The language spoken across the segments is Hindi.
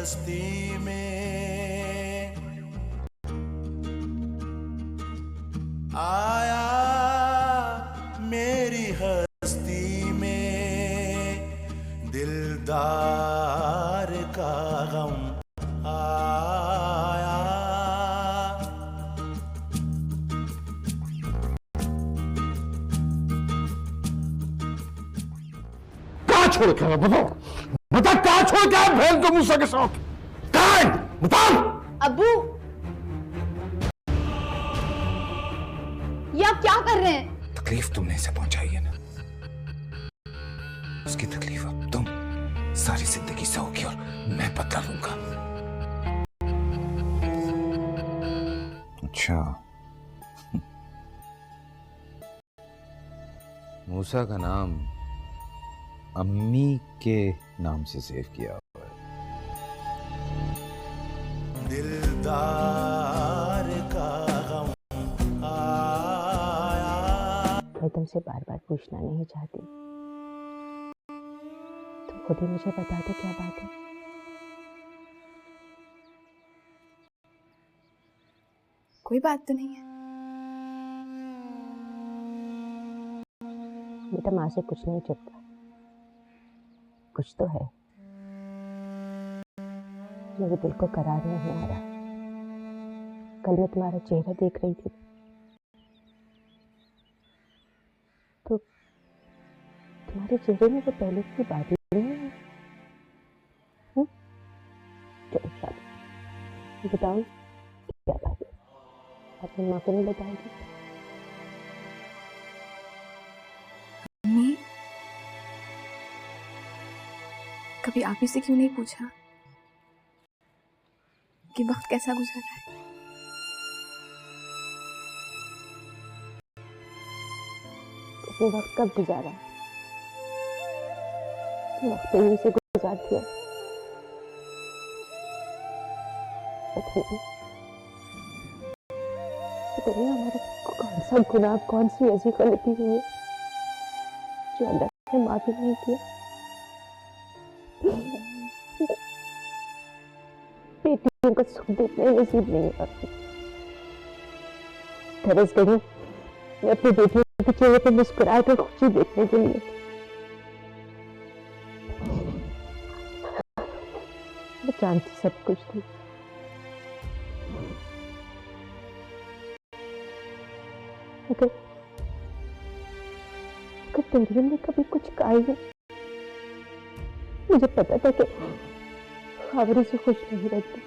हस्ती में आया, मेरी हस्ती में दिलदार का गम आया। कहाँ छोड़ के आया बताओ, बता कहाँ छोड़ के आया बहन को मूसा के साथ? कहाँ है बताओ। अब्बू, ये आप क्या कर रहे हैं? तकलीफ तुमने इसे पहुंचाई है ना, उसकी तकलीफ अब तुम सारी जिंदगी सहोगी और मैं बदला लूंगा। अच्छा, मूसा का नाम अम्मी के नाम से सेव किया हुआ है। दिलदार का गम आया। मैं तुमसे बार बार पूछना नहीं चाहती, तुम खुद ही मुझे बता दो क्या बात है। कोई बात तो नहीं है। बेटा, माँ से कुछ नहीं छुपता, कुछ तो है। मेरे दिल को करार नहीं आ रहा। कल मैं तुम्हारा चेहरा देख रही थी तो तुम्हारे चेहरे में वो पहले की बात ही नहीं है। चलो शादी बताओ क्या बात है, अपनी माँ को नहीं बताओगी? मम्मी, कभी आप ही से क्यों नहीं पूछा कि वक्त कैसा गुजर रहा है? उसने वक्त कब गुजारा? वक्त तो यहीं से गुजार दिया। पता नहीं हमारा कौन सा गुनाह, कौन सी ऐसी गलती हुई है जो अल्लाह ने माफी नहीं किया। बेटियों का सुख देखना नसीब नहीं होता। तरस गई मैं अपनी बेटियों के चेहरे पर मुस्कुराहट और खुशी देखने के लिए। मैं जानती सब कुछ थी, अगर तुम ने कभी कुछ कहा ही, मुझे पता था कि खबरों से खुश नहीं रहती।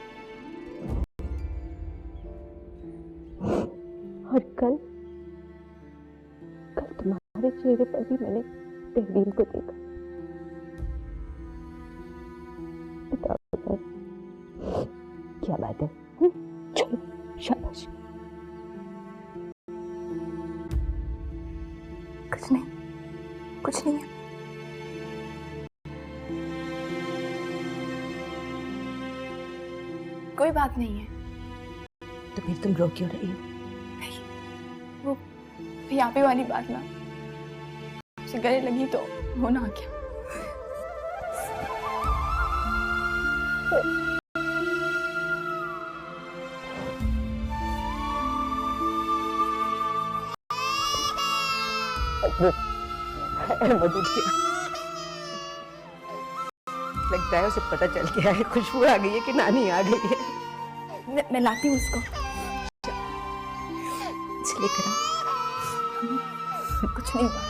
और कल तुम्हारे चेहरे पर भी मैंने तहरीम को देखा। बताओ क्या बात है? चलो शाबाश। कुछ नहीं है। कोई बात नहीं है। तो फिर तुम रो क्यों रही हो? नहीं, वो यहाँ पे वाली बात ना उसे गले लगी तो होना क्या। मदद किया, लगता है उसे पता चल गया है, खुशबू आ गई है कि नानी आ गई है। मैं लाती हूँ उसको। लेकर कुछ नहीं हुआ।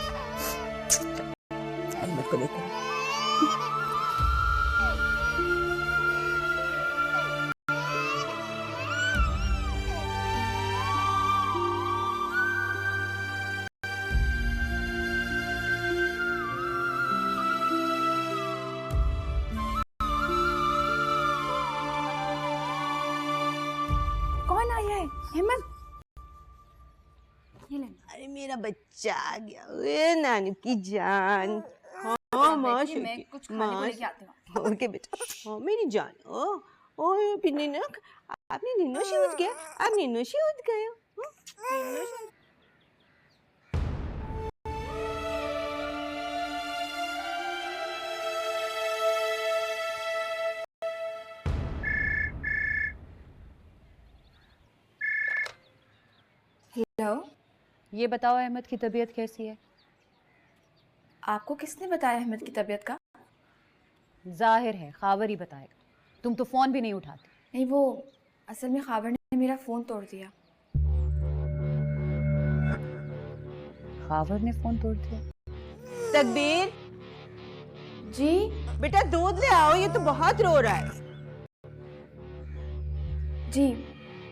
मेरे को लेकर हेमंत, ये ले। अरे मेरा बच्चा आ गया, वे नानी की जान। हाँ माँ, मैं कुछ खाने को लेके आती हूँ। ओके बेटा, हाँ मेरी जान। ओ पिन्नी ना, आपने नीनो से उठ गया, आप नीनो से उठ गए हो। ये बताओ अहमद की तबीयत कैसी है? आपको किसने बताया अहमद की तबीयत का? जाहिर है खावर ही बताएगा, तुम तो फ़ोन भी नहीं उठाते। नहीं, वो असल में खावर ने मेरा फ़ोन तोड़ दिया। खावर ने फ़ोन तोड़ दिया? तकबीर, जी? बेटा दूध ले आओ, ये तो बहुत रो रहा है। जी।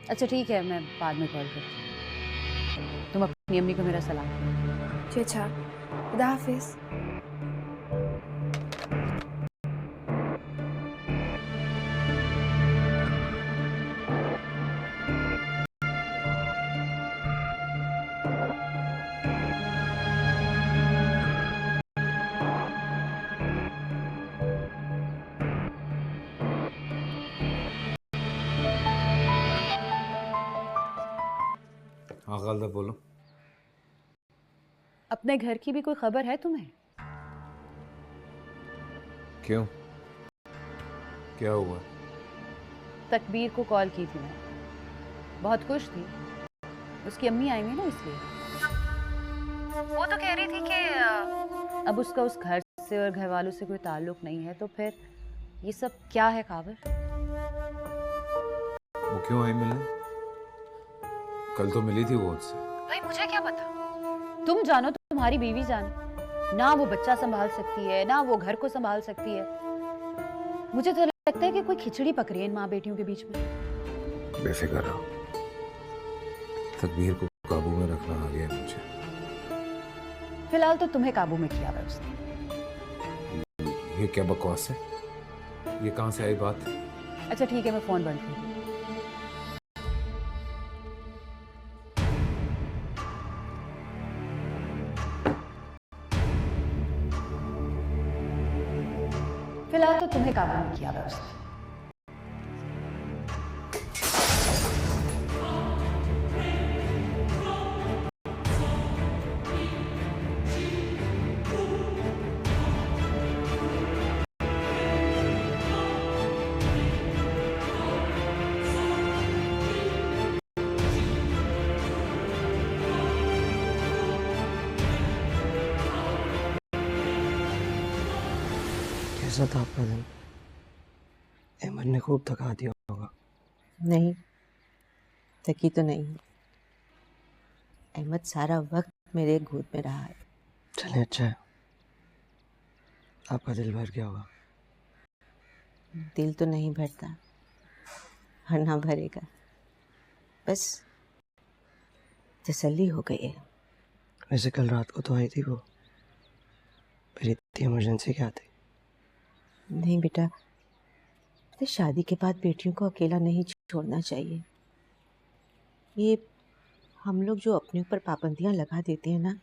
अच्छा ठीक है, मैं बाद में कॉल करती हूँ। तुम अपनी अम्मी को मेरा सलाम दो। जी अच्छा, खुदा हाफिज़। हाँ गालिदा बोलो। अपने घर की भी कोई खबर है तुम्हें? क्यों, क्या हुआ? तकबीर को कॉल की थी मैं, बहुत खुश थी। उसकी अम्मी आई हुई ना, इसलिए वो तो कह रही थी कि अब उसका उस घर से और घर वालों से कोई ताल्लुक नहीं है। तो फिर ये सब क्या है खावर? वो क्यों आई मिलने? कल तो मिली थी वो उससे। भाई मुझे क्या पता, तुम जानो, तुम्हारी बीवी जाने। ना वो बच्चा संभाल सकती है, ना वो घर को संभाल सकती है। मुझे तो लगता है कि कोई खिचड़ी पक रही है इन माँ बेटियों के बीच में। बेफिक्र रहो, तकबीर को काबू में रखना आ गया है मुझे। फिलहाल तो तुम्हें काबू में किया है उसने। ये क्या बकवास है? ये कहाँ से आई बात? अच्छा ठीक है, मैं फोन बंद कर दूँ। फिलहाल तो तुम्हें काबू में किया है उसने। कैसा था आपका दिन? अहमद ने खूब थका दिया होगा। नहीं, थकी तो नहीं। अहमद सारा वक्त मेरे गोद में रहा है। चले अच्छा है, आपका दिल भर गया होगा। दिल तो नहीं भरता, भरना भरेगा। बस तसल्ली हो गई है। वैसे कल रात को तो आई थी वो, फिर इतनी इमरजेंसी क्या थी? नहीं बेटा, तो शादी के बाद बेटियों को अकेला नहीं छोड़ना चाहिए। ये हम लोग जो अपने ऊपर पाबंदियां लगा देते हैं ना,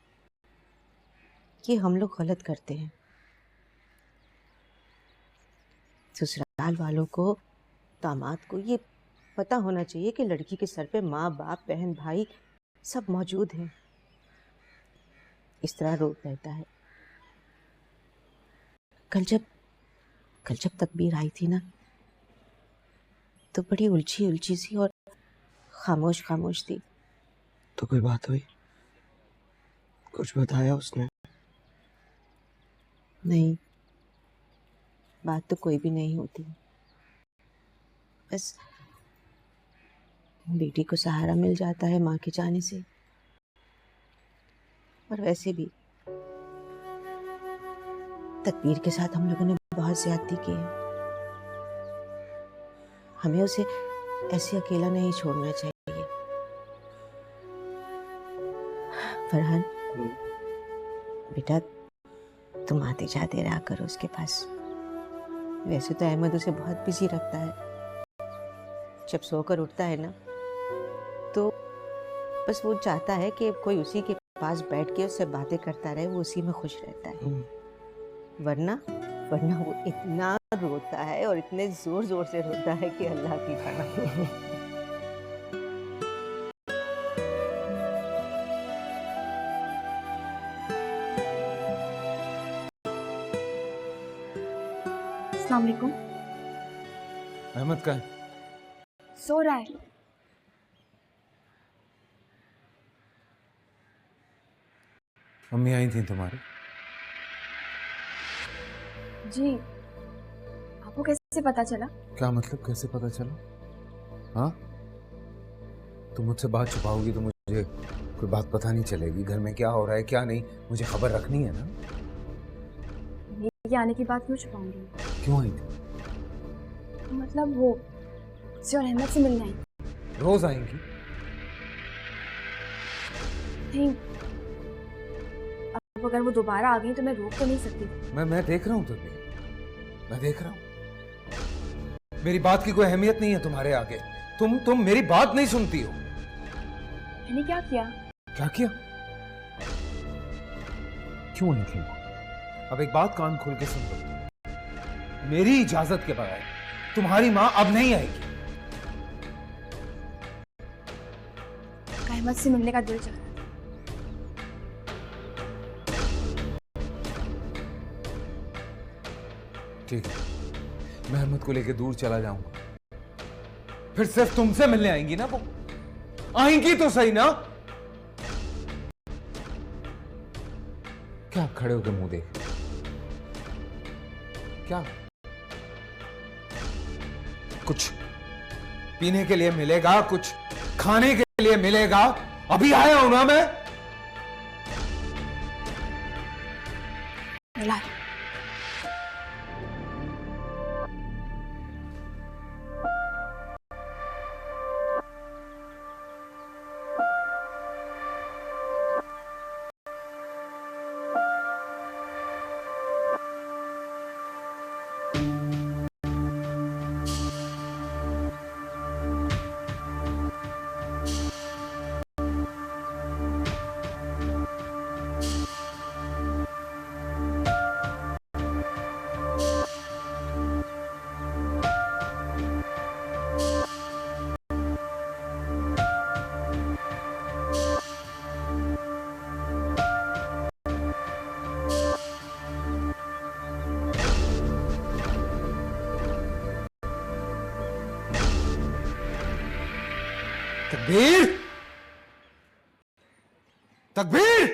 ये हम लोग गलत करते हैं। ससुराल वालों को, दामाद को ये पता होना चाहिए कि लड़की के सर पे माँ बाप बहन भाई सब मौजूद हैं। इस तरह रोक रहता है। कल जब तकबीर आई थी ना, तो बड़ी उलझी उलझी सी और खामोश खामोश थी। तो कोई बात हुई? कुछ बताया उसने? नहीं, बात तो कोई भी नहीं होती। बस बेटी को सहारा मिल जाता है माँ के जाने से। और वैसे भी तकबीर के साथ हम लोगों ने बहुत ज्यादती की है। हमें उसे ऐसे अकेला नहीं छोड़ना चाहिए। फरहान, बेटा तुम आते जाते रहा करो उसके पास। वैसे तो अहमद उसे बहुत बिजी रखता है। जब सोकर उठता है ना, तो बस वो चाहता है कि कोई उसी के पास बैठ के उससे बातें करता रहे, वो उसी में खुश रहता है। वरना वो इतना रोता है और इतने जोर जोर से रोता है कि अल्लाह की पनाह। अस्सलाम वालेकुम। अहमद का है? सो रहा है। अम्मी आई थी तुम्हारी? जी, आपको कैसे पता चला? क्या मतलब कैसे पता चला? हाँ, तुम मुझसे बात छुपाओगी तो मुझे कोई बात पता नहीं चलेगी। घर में क्या हो रहा है क्या नहीं मुझे खबर रखनी है ना। ये आने की बात क्यों छुपाऊंगी? क्यों आई थी? मतलब वो मुझसे और अहमद से मिलने आई। रोज आएंगी? नहीं, अब अगर वो दोबारा आ गई तो मैं रोक तो नहीं सकती। मैं देख रहा हूँ तुम्हें, मैं देख रहा हूँ। मेरी बात की कोई अहमियत नहीं है तुम्हारे आगे। तुम मेरी बात नहीं सुनती हो। मैंने क्या किया? क्या किया? क्यों नहीं किया? अब एक बात कान खोल के सुन लो, मेरी इजाजत के बगैर तुम्हारी मां अब नहीं आएगी। अहमद से मिलने का दिल चाह रहा है। ठीक है, मैं अहमद को लेकर दूर चला जाऊंगा, फिर सिर्फ तुमसे मिलने आएंगी ना वो? आएंगी तो सही ना? क्या आप खड़े होकर मुंह देख? क्या कुछ पीने के लिए मिलेगा, कुछ खाने के लिए मिलेगा? अभी आया हूं ना मैं। मिला। तकबीर, तकबीर,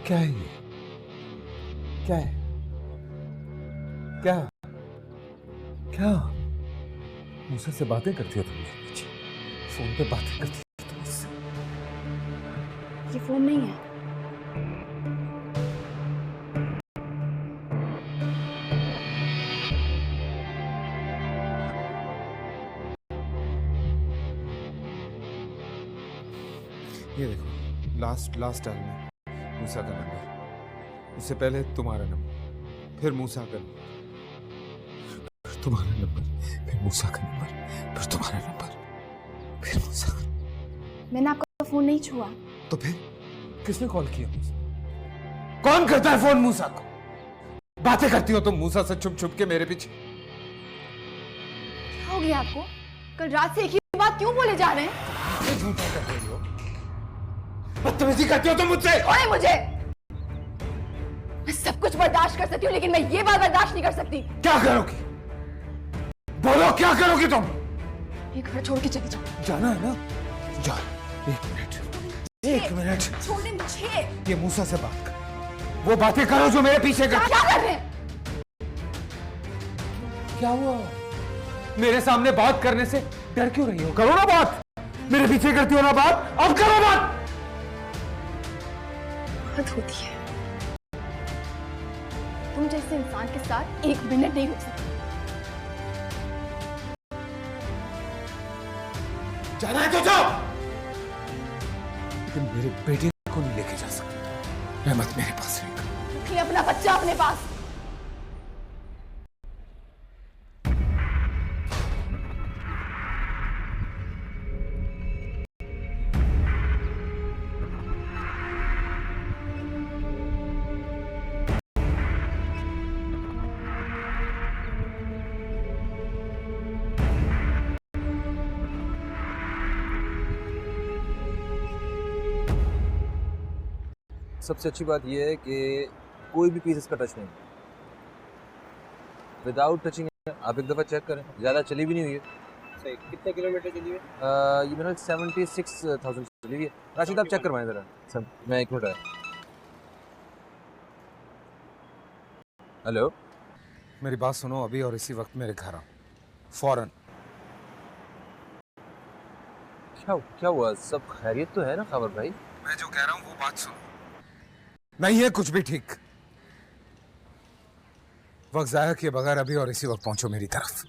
क्या है ये? क्या है? क्या क्या मूसा से बातें करती हो तुम मेरे पीछे? फोन पे बातें करती हो तुम मुझसे? ये फोन नहीं है। ये देखो, लास्ट टाइम में मूसा का नंबर, उससे पहले तुम्हारा नंबर, फिर मूसा का नंबर, फिर तुम्हारा नंबर, फिर मूसा का नंबर, फिर तुम्हारा नंबर, फिर मूसा का। मैंने आपका फोन नहीं छुआ। तो फिर किसने कॉल किया मूसा? कौन करता है फोन मूसा को? बातें करती हो तुम मूसा से छुप छुप के मेरे पीछे। क्या हो गया आपको? कल रात से एक ही बात क्यों बोले जा रहे हैं? ये झूठा कर रही हो, बदतमीजी करती हो तुम मुझसे। ओए मुझे, मैं सब कुछ बर्दाश्त कर सकती हूँ लेकिन मैं ये बात बर्दाश्त नहीं कर सकती। क्या करोगी? बोलो क्या करोगी तुम? ये घर छोड़ के चली जाओ। जाना है ना? जा। एक मिनट छोड़ दे मुझे। ये मूसा से बात कर, वो बातें करो जो मेरे पीछे कर। क्या कर रहे हैं? क्या हुआ? मेरे सामने बात करने से डर क्यों रही हो? करो ना बात। मेरे पीछे करती हो ना बात, अब करो बात। हद होती है, तुम जैसे इंसान के साथ एक मिनट नहीं हो सकती। जाना है तो जाओ, लेकिन मेरे बेटे को नहीं लेके जा सकते। अहमद मेरे पास रहेगा। रखिए अपना बच्चा अपने पास। सबसे अच्छी बात यह है कि कोई भी पीस इसका टच नहीं, विदाउट टचिंग। आप एक दफ़ा चेक करें, ज़्यादा चली भी नहीं हुई है। सही, कितने किलोमीटर चली है? ये मेरा 76,000 चली है। राशिद आप चेक करवाएं जरा सब, मैं 1 मिनट आया। हेलो, मेरी बात सुनो अभी और इसी वक्त मेरे घर आओ फौरन। क्या हुआ? सब खैरियत तो है ना खबर भाई? मैं जो कह रहा हूँ वो बात सुनो। नहीं है कुछ भी ठीक। वक्त जाया किए बगैर अभी और इसी वक्त पहुंचो मेरी तरफ।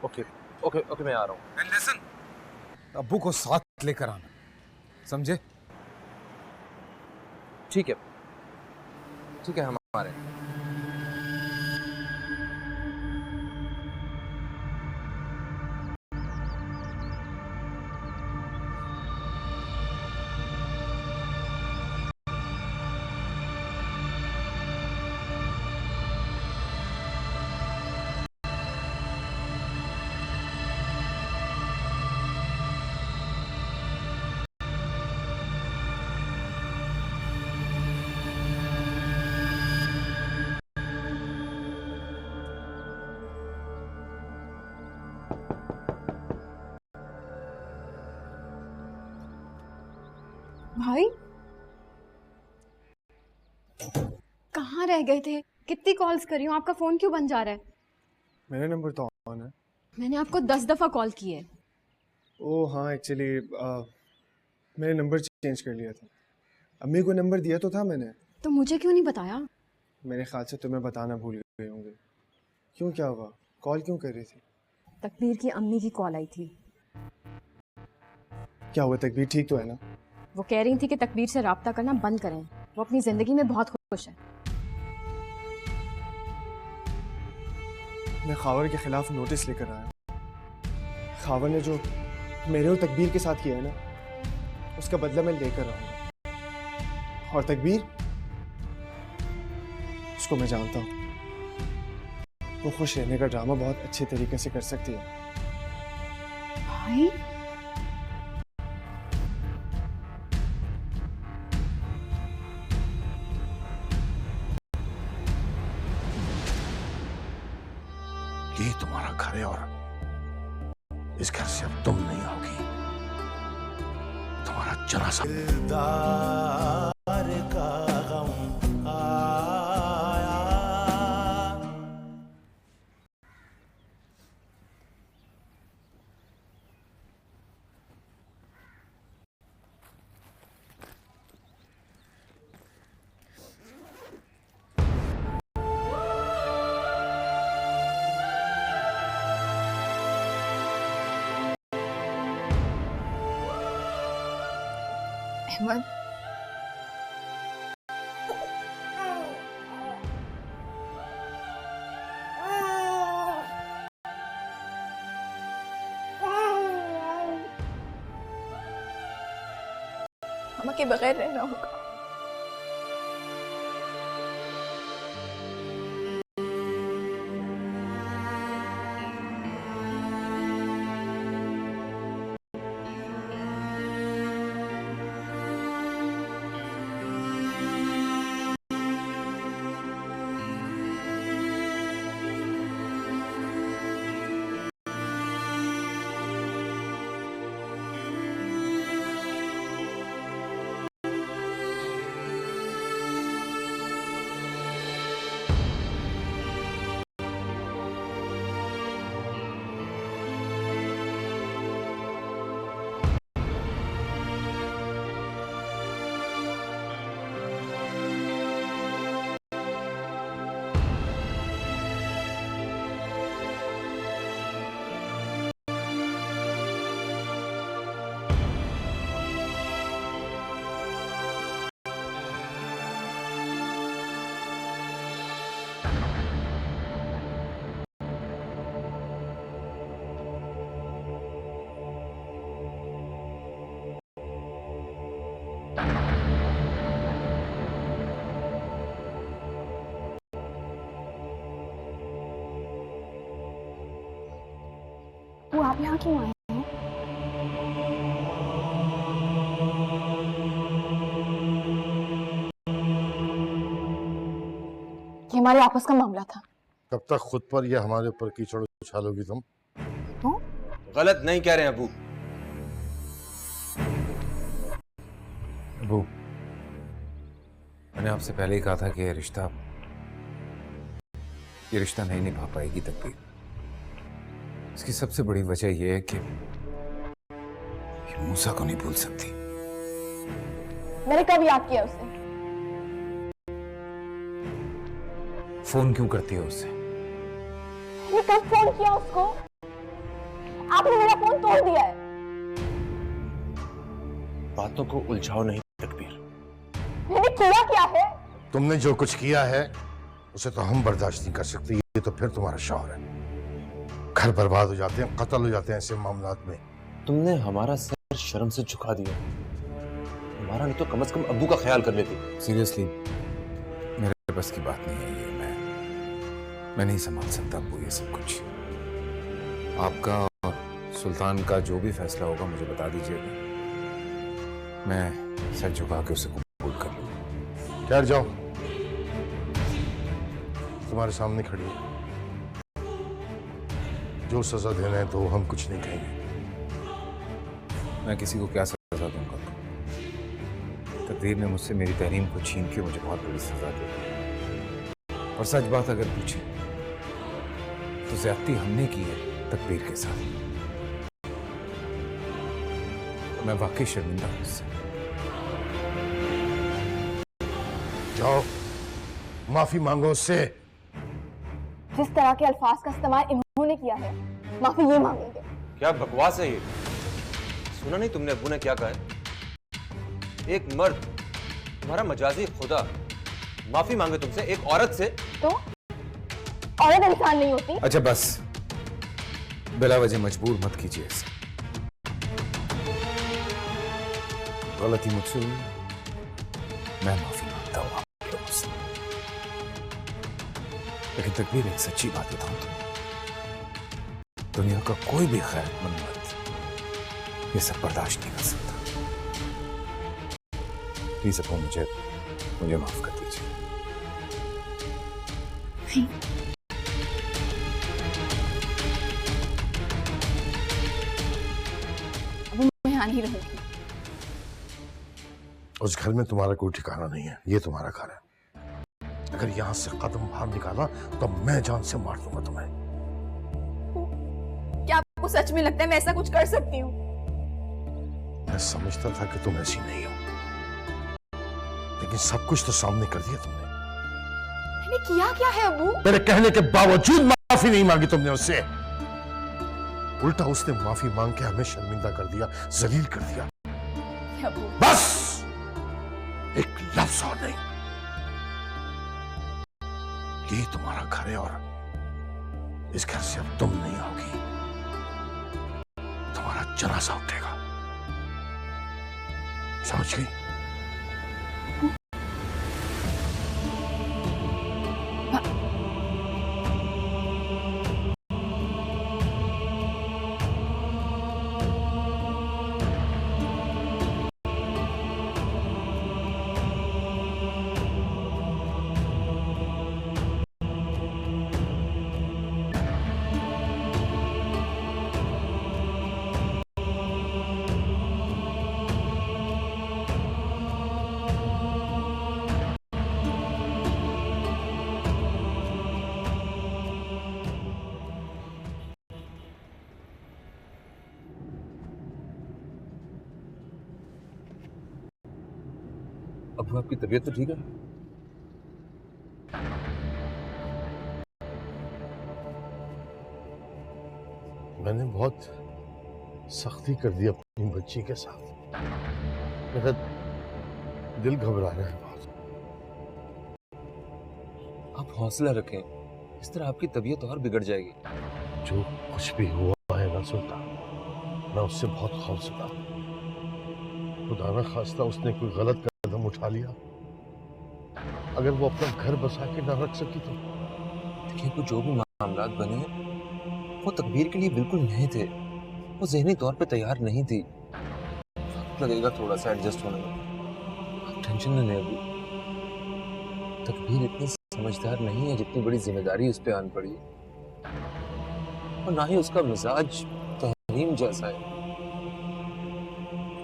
ओके ओके ओके, मैं आ रहा हूँ। एंड लिसन, अब्बू को साथ लेकर आना, समझे? ठीक है हम आ रहे हैं। भाई कहाँ रह गए थे? कितनी कॉल्स करी हूँ, आपका फोन क्यों बंद जा रहा है? मेरा नंबर तो ऑन है। मैंने आपको 10 दफा कॉल की है। ओह हाँ, एक्चुअली मैंने नंबर चेंज कर लिया था। अम्मी को नंबर दिया तो था मैंने। तो मुझे क्यों नहीं बताया? मेरे ख्याल से तुम्हें बताना भूल गए होंगे। क्यों, क्या हुआ? कॉल क्यों कर रही थी? तकबीर की अम्मी की कॉल आई थी। क्या हुआ? तकबीर ठीक तो है ना? वो कह रही थी कि तकबीर से राब्ता करना बंद करें, वो अपनी जिंदगी में बहुत खुश है। मैं खावर के खिलाफ नोटिस लेकर आया। खावर ने जो मेरे और तकबीर के साथ किया है ना, उसका बदला मैं लेकर आऊंगा। और तकबीर, उसको मैं जानता हूँ, वो खुश रहने का ड्रामा बहुत अच्छे तरीके से कर सकती है। भाई यही तुम्हारा घर है और इस घर से अब तुम नहीं आओगी, तुम्हारा जनाजा। दिलदार का गम आया। अहमद, मामा के बगैर रहना होगा। वो आप यहाँ क्यों आए हैं? ये हमारे आपस का मामला था। तब तक खुद पर या हमारे ऊपर कीचड़ उछालोगी तुम? तो गलत नहीं कह रहे हैं अबू। अबू, मैंने आपसे पहले ही कहा था कि ये रिश्ता नहीं निभा पाएगी तकदीर। इसकी सबसे बड़ी वजह यह है कि मूसा को नहीं भूल सकती। मैंने कब याद किया उसे? फोन क्यों करती है उससे? मैंने कब फोन किया उसको? आपने मेरा फोन तोड़ दिया है। बातों को उलझाओ नहीं तकबीर। मैंने किया क्या है? तुमने जो कुछ किया है उसे तो हम बर्दाश्त नहीं कर सकते। ये तो फिर तुम्हारा शौहर है। घर बर्बाद हो जाते हैं, कत्ल हो जाते हैं ऐसे मामलात में। तुमने हमारा सर शर्म से झुका दिया। हमारा नहीं तो कम से कम अब्बू का ख्याल कर लेती। सीरियसली मेरे बस की बात नहीं है ये। मैं नहीं संभाल सकता अब्बू ये सब कुछ। आपका और सुल्तान का जो भी फैसला होगा मुझे बता दीजिएगा। मैं सर झुका के उसे कबूल कर लूंगा। ठहर जाओ, तुम्हारे सामने खड़ी है। जो सजा देना है तो हम कुछ नहीं कहेंगे। मैं किसी को क्या सजा दूंगा? तकदीर ने मुझसे मेरी तहरीम को छीन के मुझे बहुत बड़ी सजा दी। और सच बात अगर पूछे तो ज्यादती हमने की है तकदीर के साथ। मैं वाकई शर्मिंदा हूं उससे। जाओ, माफी मांगो उससे। जिस तरह के अल्फाज का इस्तेमाल इन्होंने किया है, माफी ये मांगेंगे। क्या बकवास है ये? सुना नहीं तुमने अब्बू ने क्या कहा है? एक मर्द, तुम्हारा मजाजी खुदा, माफी मांगे तुमसे एक औरत से। तो औरत इंसान नहीं होती? अच्छा बस, बिला वजह मजबूर मत कीजिए इसे। गलती मुझसे हुई, मैं माफी मांगता हूं आप लोगों से। लेकिन तकदीर एक सच्ची बात बताऊं तुम्हें, दुनिया का कोई भी खैरतमंद मर्द ये सब बर्दाश्त नहीं कर सकता। प्लीज अब्बू मुझे माफ कर दीजिए। अब मैं यहाँ नहीं रहूंगी। उस घर में तुम्हारा कोई ठिकाना नहीं है। ये तुम्हारा घर है। अगर यहां से कदम बाहर निकाला तो मैं जान से मार दूंगा तुम्हें। क्या आपको सच में लगता है मैं ऐसा कुछ कर सकती हूँ? मैं समझता था कि तुम ऐसी नहीं हो, लेकिन सब कुछ तो सामने कर दिया तुमने। मैंने किया क्या है अब्बू? मेरे कहने के बावजूद माफी नहीं मांगी तुमने उससे। उल्टा उसने माफी मांग के हमें शर्मिंदा कर दिया, जलील कर दिया। अब्बू बस एक लफ्ज और नहीं। यही तुम्हारा घर है और इस घर से अब तुम नहीं आओगी। तुम्हारा जनाजा उठेगा, समझ गई? अब्बू आपकी तबीयत तो ठीक है? मैंने बहुत सख्ती कर दी अपनी बच्ची के साथ। मेरा दिल घबरा रहा है बहुत। आप हौसला रखें, इस तरह आपकी तबीयत और बिगड़ जाएगी। जो कुछ भी हुआ है ना सुल्तान, मैं उससे बहुत खौफजदा हूं। खुदा न खास्ता उसने कोई गलत कदम उठा लिया, अगर वो अपना घर बसा के ना रख सकी तो। देखिए, वो जो भी मामलात बने वो तकबीर के लिए बिल्कुल नए थे। वो ज़हनी तौर पे तैयार नहीं थी। वक्त लगेगा थोड़ा सा एडजस्ट होने में। आप टेंशन न लें अभी। तकबीर इतनी समझदार नहीं है जितनी बड़ी जिम्मेदारी उस पर आन पड़ी है। और ना ही उसका मिजाज तहरीम जैसा है।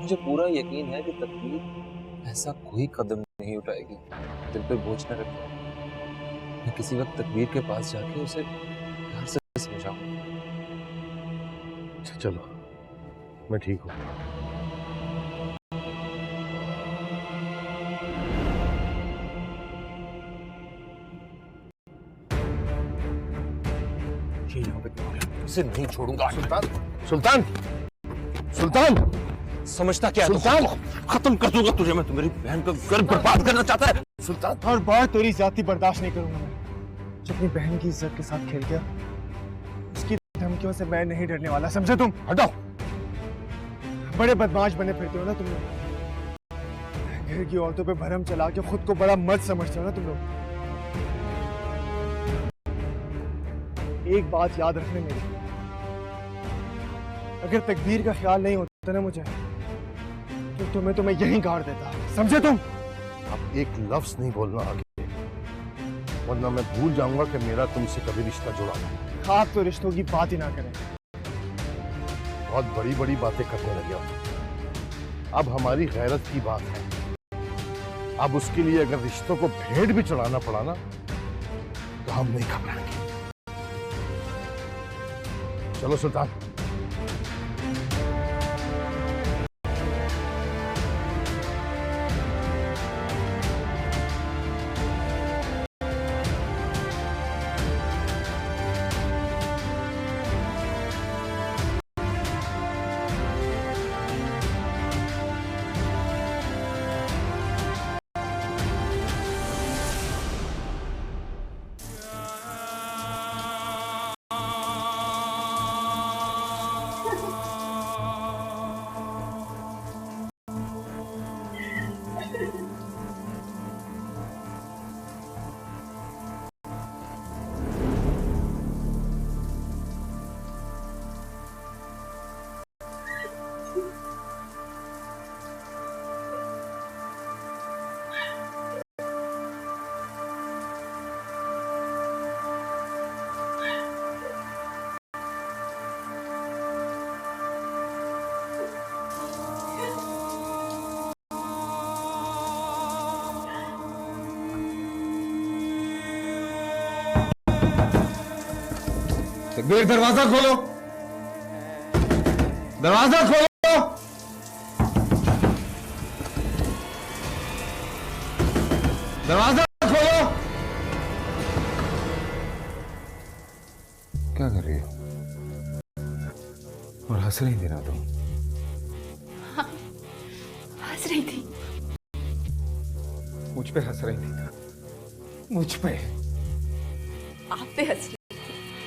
मुझे पूरा यकीन है कि तकदीर ऐसा कोई कदम नहीं उठाएगी दिल पे बोझ न रखे। मैं किसी वक्त तकदीर के पास जाके उसे प्यार से समझाऊं। चलो, मैं ठीक हूँ। ये यहाँ पे क्यों आ गया? इसे नहीं छोड़ूंगा। सुल्तान, सुल्तान, सुल्तान, समझता क्या है तू? सुल्तान, खत्म कर दूंगा तुझे मैं। तू मेरी बहन का घर बर्बाद करना चाहता है। सुल्तान। और बात तेरी ज्यादती बर्दाश्त नहीं करूंगा मैं। जो अपनी बहन की इज्जत के साथ खेल गया, उसकी धमकियों से मैं नहीं डरने वाला, समझे तुम? हटाओ। बड़े बदमाश बने फिरते हो ना तुम लोग। घर की औरतों पे भरम चला के खुद को बड़ा मर्द समझते हो ना तुम लोग। एक बात याद रखने मेरी, अगर तकदीर का ख्याल नहीं होता ना मुझे, तो तुम्हें यहीं गाड़ देता, समझे तुम? अब एक लफ्ज नहीं बोलना आगे, वरना मैं भूल जाऊंगा कि मेरा तुमसे कभी रिश्ता जुड़ा था। आप तो रिश्तों की बात ही ना करें। बहुत बड़ी बड़ी बातें करने लगे हो। अब हमारी गैरत की बात है। अब उसके लिए अगर रिश्तों को भेंट भी चढ़ाना पड़ा ना, तो हम नहीं घबराएंगे। चलो सुल्तान। तकबीर, दरवाजा खोलो, दरवाजा खोलो, दरवाजा खोलो। क्या कर रही हो? और हंस रही थी ना तुम? हंस रही थी। मुझ पे हंस रही थी? मुझ पे? आप पे हंस रही थी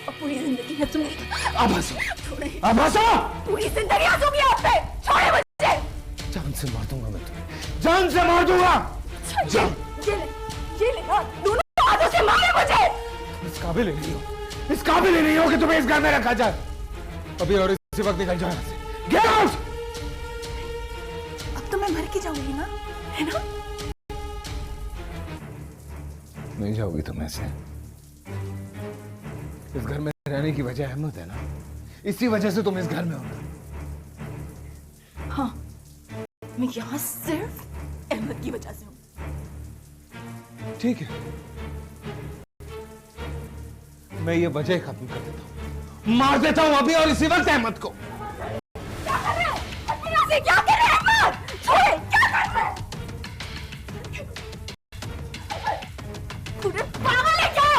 और पूरी जिंदगी हंसूंगी। अब हंसो, अब हंसो। पूरी जिंदगी हंसूंगी आप पे। छोड़े मुझे। जान से मार दूंगा मैं तुम्हें, जान से मार दूंगा। जान। ये ले हाथ, दोनों हाथों से मारे मुझे। इस काबिल ही नहीं हो, इस काबिल ही नहीं हो कि तुम्हें इस घर में रखा जाए। अभी और इसी वक्त निकल जाओ यहाँ से। Get out. अब तो मैं मर के जाऊंगी ना, है ना? नहीं जाओगी तुम ऐसे। इस घर में रहने की वजह अहमद है ना, इसी वजह से तुम इस घर में हो। हाँ, मैं यहाँ सिर्फ अहमद की वजह से हूँ। ठीक है, मैं ये वजह खत्म कर देता हूँ, मार देता हूँ अभी और इसी वक्त अहमद को। क्या कर रहे हैं? क्या कर रहे हैं अहमद? छोड़े, क्या कर रहे हैं? पूरे पागल है क्या?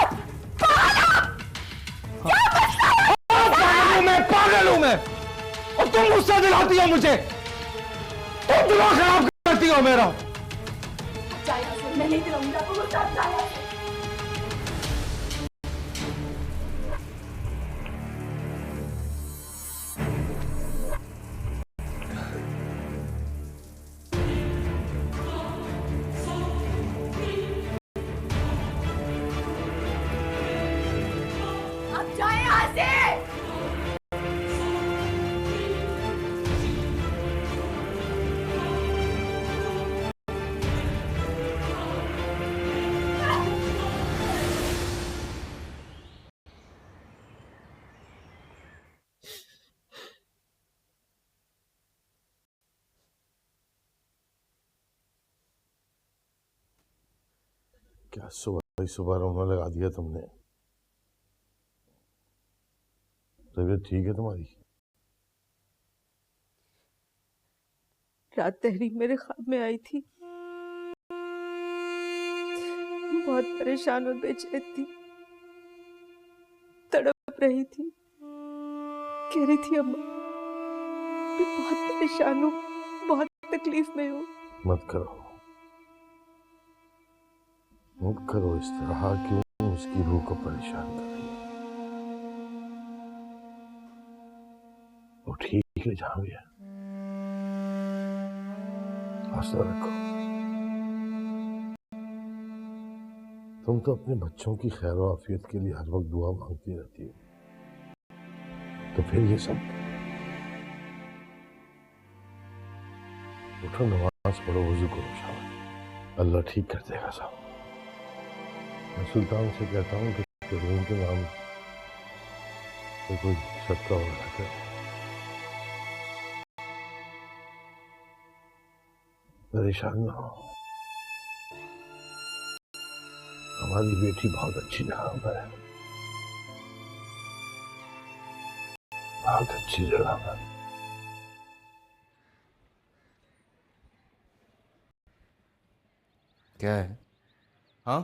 पागल हूं मैं, और तुम गुस्सा दिलाती हो मुझे, तुम दिमाग खराब करती हो मेरा। मैं नहीं दिलाऊंगा आपको गुस्सा। अब जाए यहाँ से। क्या सुबह ही सुबह रोना लगा दिया तुमने। तबीयत ठीक है तुम्हारी? रात तहरीक मेरे ख्वाब में आई थी, बहुत परेशान और बेचैन थी, तड़प रही थी, कह रही थी अम्मा मैं बहुत परेशान हूँ, बहुत तकलीफ में हूँ। मत करो इस तरह, क्यों उसकी रूह को परेशान कर रही है। वो ठीक है जहां भी है, हौसला रखो। तुम तो अपने बच्चों की खैर और आफियत के लिए हर वक्त दुआ मांगती रहती हो, तो फिर ये सब। उठो, नमाज पढ़ो, वुजू करो, शाबाश, अल्लाह ठीक कर देगा सब। मैं सुल्तान से कहता हूँ कि तकरीम के नाम पे कोई सदका वगैरह करे। परेशान ना हो, हमारी बेटी बहुत अच्छी जगह पर है, बहुत अच्छी जगह पर। क्या है? हाँ,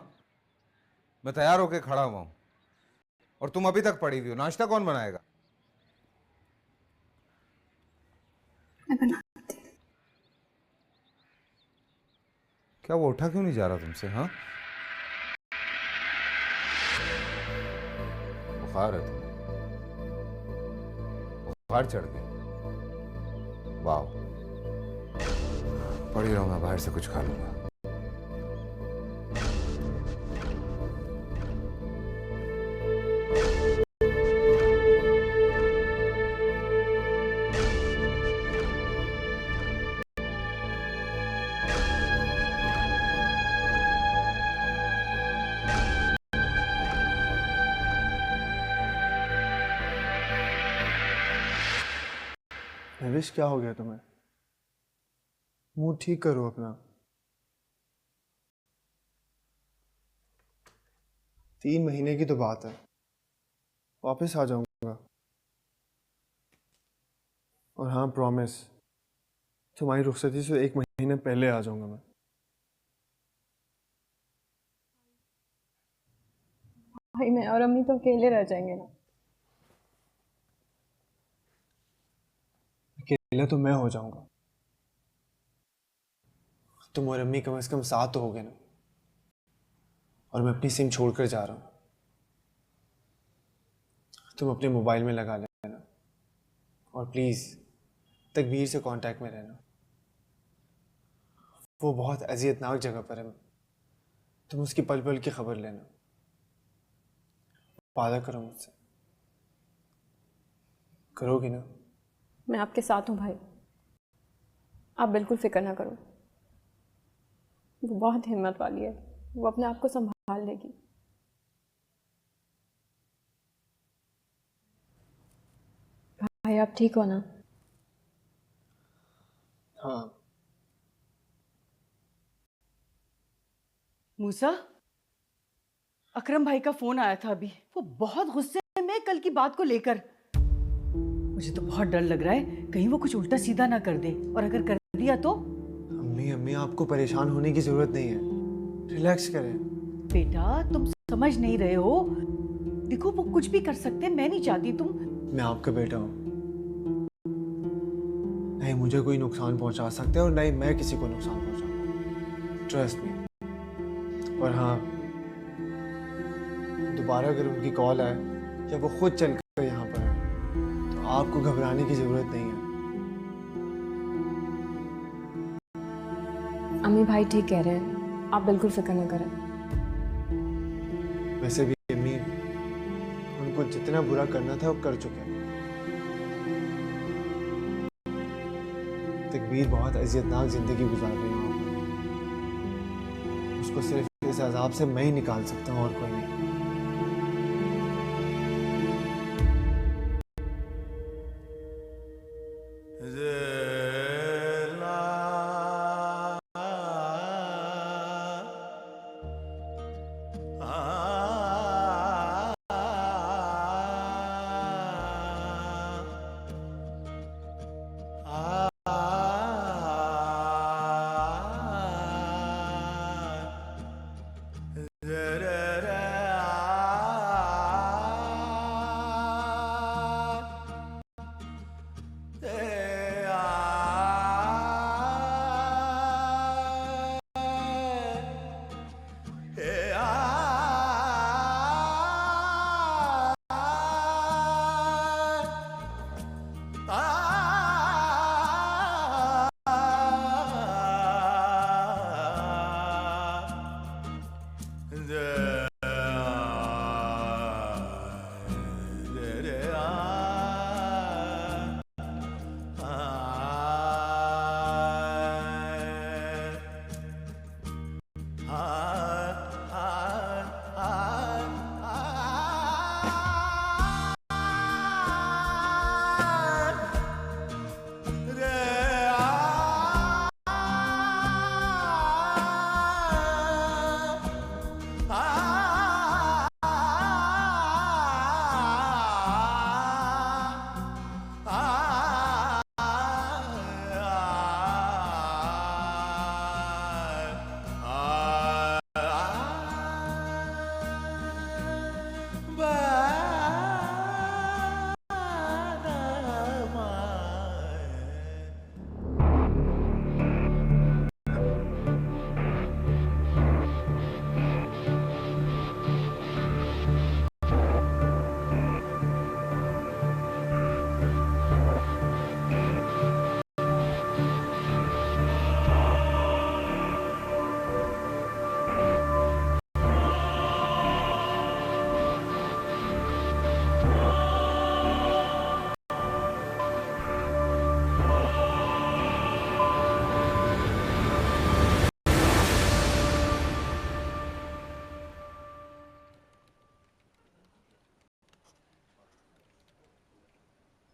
मैं तैयार होके खड़ा हुआ हूं और तुम अभी तक पड़ी हुई हो। नाश्ता कौन बनाएगा? मैं बनाती हूँ। क्या वो उठा क्यों नहीं जा रहा तुमसे? हाँ, बुखार है तुम्हें? बुखार चढ़ गई? वाह, पड़ी रहो, मैं बाहर से कुछ खा लूंगा। नविश क्या हो गया तुम्हें? मूड ठीक करो अपना। 3 महीने की तो बात है, वापस आ जाऊंगा। और हाँ, प्रॉमिस, तुम्हारी रुखसती से 1 महीने पहले आ जाऊंगा मैं। भाई मैं और अम्मी तो अकेले रह जाएंगे ना। अकेला तो मैं हो जाऊंगा, तुम और अम्मी कम से कम साथ तो हो गए ना। और मैं अपनी सिम छोड़कर जा रहा हूँ, तुम अपने मोबाइल में लगा लेना। और प्लीज़ तकबीर से कांटेक्ट में रहना, वो बहुत अजियतनाक जगह पर है, तुम उसकी पल पल की खबर लेना। वादा करो मुझसे, करोगी ना? मैं आपके साथ हूँ भाई, आप बिल्कुल फिक्र ना करो। वो बहुत हिम्मत वाली है, वो अपने आप को संभाल लेगी। भाई आप ठीक हो ना? हाँ। मूसा, अकरम भाई का फोन आया था अभी। वो बहुत गुस्से में कल की बात को लेकर। मुझे तो बहुत डर लग रहा है कहीं वो कुछ उल्टा सीधा ना कर दे, और अगर कर दिया तो। अम्मी अम्मी, आपको परेशान होने की जरूरत नहीं है, रिलैक्स करें। बेटा तुम समझ नहीं रहे हो, देखो वो कुछ भी कर सकते हैं, मैं नहीं चाहती तुम। मैं आपका बेटा हूँ, नहीं मुझे कोई नुकसान पहुंचा सकते और नहीं मैं किसी को नुकसान पहुंचाऊंगा, ट्रस्ट मी। और हाँ, दोबारा अगर उनकी कॉल आए या वो खुद चल कर यहाँ पर है, तो आपको घबराने की जरूरत नहीं है। अम्मी भाई ठीक कह रहे हैं, आप बिल्कुल फिक्र न करें। वैसे भी अम्मी, उनको जितना बुरा करना था वो कर चुके हैं। तकबीर बहुत अजियतनाक जिंदगी गुजार रही है, उसको सिर्फ इस अजाब से मैं ही निकाल सकता हूँ और कोई नहीं।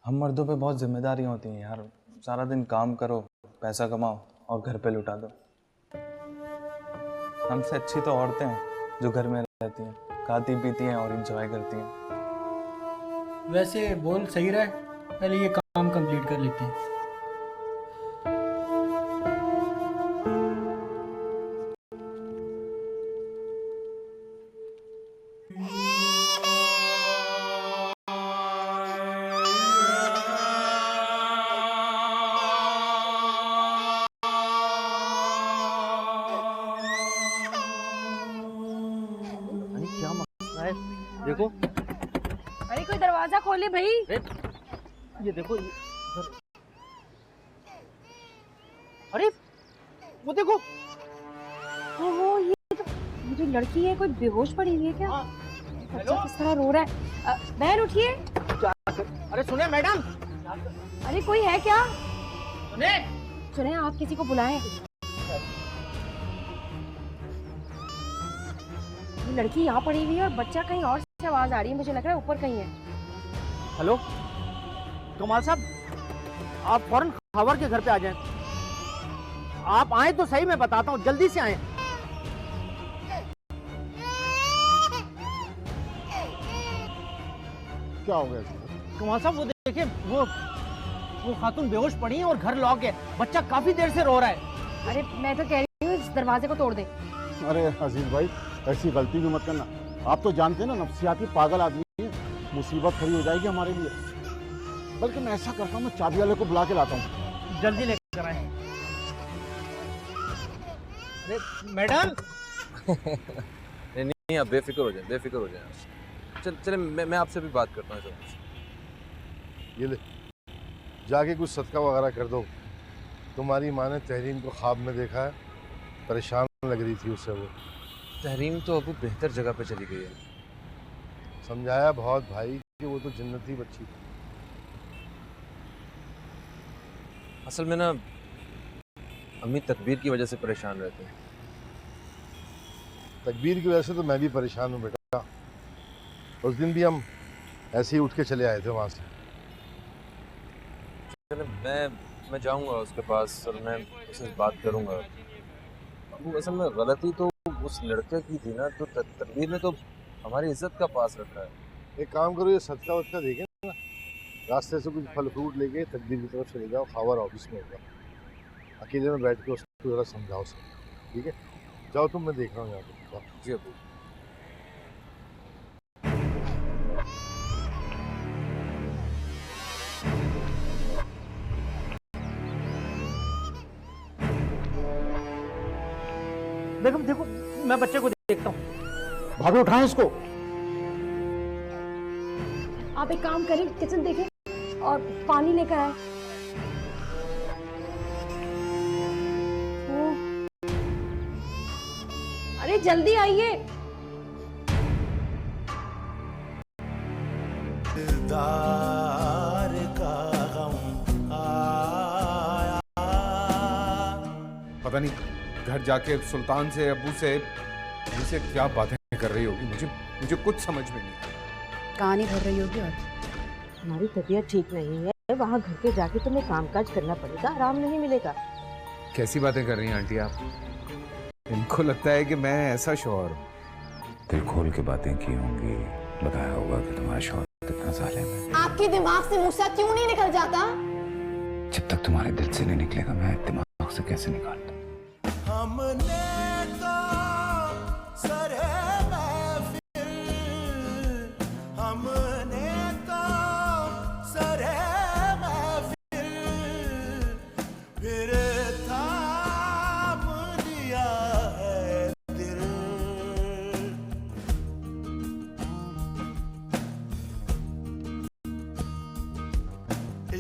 हम मर्दों पे बहुत जिम्मेदारियां होती हैं यार। सारा दिन काम करो, पैसा कमाओ और घर पे लुटा दो। हमसे अच्छी तो औरतें हैं जो घर में रहती हैं, खाती पीती हैं और एंजॉय करती हैं। वैसे बोल सही रहा है, पहले ये काम कंप्लीट कर लेते हैं। क्या मसला है? देखो, अरे कोई दरवाजा खोले भाई। ये देखो, अरे वो देखो, ओहो, ये जो लड़की है कोई बेहोश पड़ी हुई है क्या? बच्चा किस तरह रो रहा है। बहन उठिए। अरे सुने मैडम, अरे कोई है क्या? सुने सुने, आप किसी को बुलाएं। ये लड़की यहाँ पड़ी हुई है और बच्चा कहीं और से आवाज आ रही है, मुझे लग रहा है ऊपर कहीं है। हेलो कमाल साहब, आप फौरन खबर के घर पे आ जाएं। आप आए तो सही, मैं बताता हूँ, जल्दी से आए। क्या हो गया? कमाल साहब वो देखिए, वो खातून बेहोश पड़ी है और घर लॉक है, बच्चा काफी देर से रो रहा है। अरे मैं तो कह रही हूँ इस दरवाजे को तोड़ दे। अरे अजीज भाई, ऐसी गलती भी मत करना। आप तो जानते हैं ना, नफ्सियाती पागल आदमी है, मुसीबत खड़ी हो जाएगी हमारे लिए। बल्कि मैं ऐसा करता हूँ, मैं चाबी वाले को बुला के लाता हूँ। जल्दी लेकर आए। अरे मैडम नहीं, आप बेफिक्र हो जाए, बेफिक्र हो जाए। चले मैं आपसे भी बात करता हूँ। ये ले, जाके कुछ सदका वगैरह कर दो। तुम्हारी माँ ने तहरीम को ख्वाब में देखा है, परेशान लग रही थी उससे। वो तहरीम तो अभी बेहतर जगह पे चली गई है। समझाया बहुत भाई कि वो तो जन्नती बच्ची थी। असल में ना अम्मी तकबीर की वजह से परेशान रहते हैं। तकबीर की वजह से तो मैं भी परेशान हूँ बेटा। उस दिन भी हम ऐसे ही उठ के चले आए थे वहाँ से। मैं जाऊंगा उसके पास और मैं उससे बात करूंगा। वो असल में गलती तो उस लड़के की थी ना, तो तकबीर ने तो हमारी इज्जत का पास रखा है। एक काम करो, ये सदका वदका देखें ना, रास्ते से कुछ फल फ्रूट लेके तकबीर की तरफ चले जाओ। खावर ऑफिस में होगा, अकेले में बैठ के उसको ज़रा समझाओ सब, ठीक है? जाओ तुम, मैं देख रहा हूँ यहाँ पे। जी अबू। देखो देखो, मैं बच्चे को देखता हूँ। भाभी उठाएं इसको। आप एक काम करें, किचन देखें और पानी लेकर आए। अरे जल्दी आइए। दिलदार का गम आया। पता नहीं घर जाके सुल्तान से, अब्बू से मुझसे क्या बातें कर रही होगी। मुझे कुछ समझ में नहीं आया। कहानी भर रही होगी। और हमारी तबीयत ठीक नहीं है, वहाँ घर के जाके तुम्हें कामकाज करना पड़ेगा, आराम नहीं मिलेगा। कैसी बातें कर रही हैं आंटी आप? इनको लगता है कि मैं ऐसा शौहर हूँ। दिल खोल के बातें की होंगी, बताया होगा कि तुम्हारा शौहर कितना जालिम है। आपके दिमाग से मूसा क्यों नहीं निकल जाता? जब तक तुम्हारे दिल से नहीं निकलेगा, मैं दिमाग से कैसे निकालता? हमने तो सरे महफिल, हमने तो सरे महफिल, फिर थाम लिया है दिल।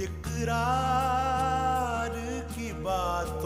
इकरार की बात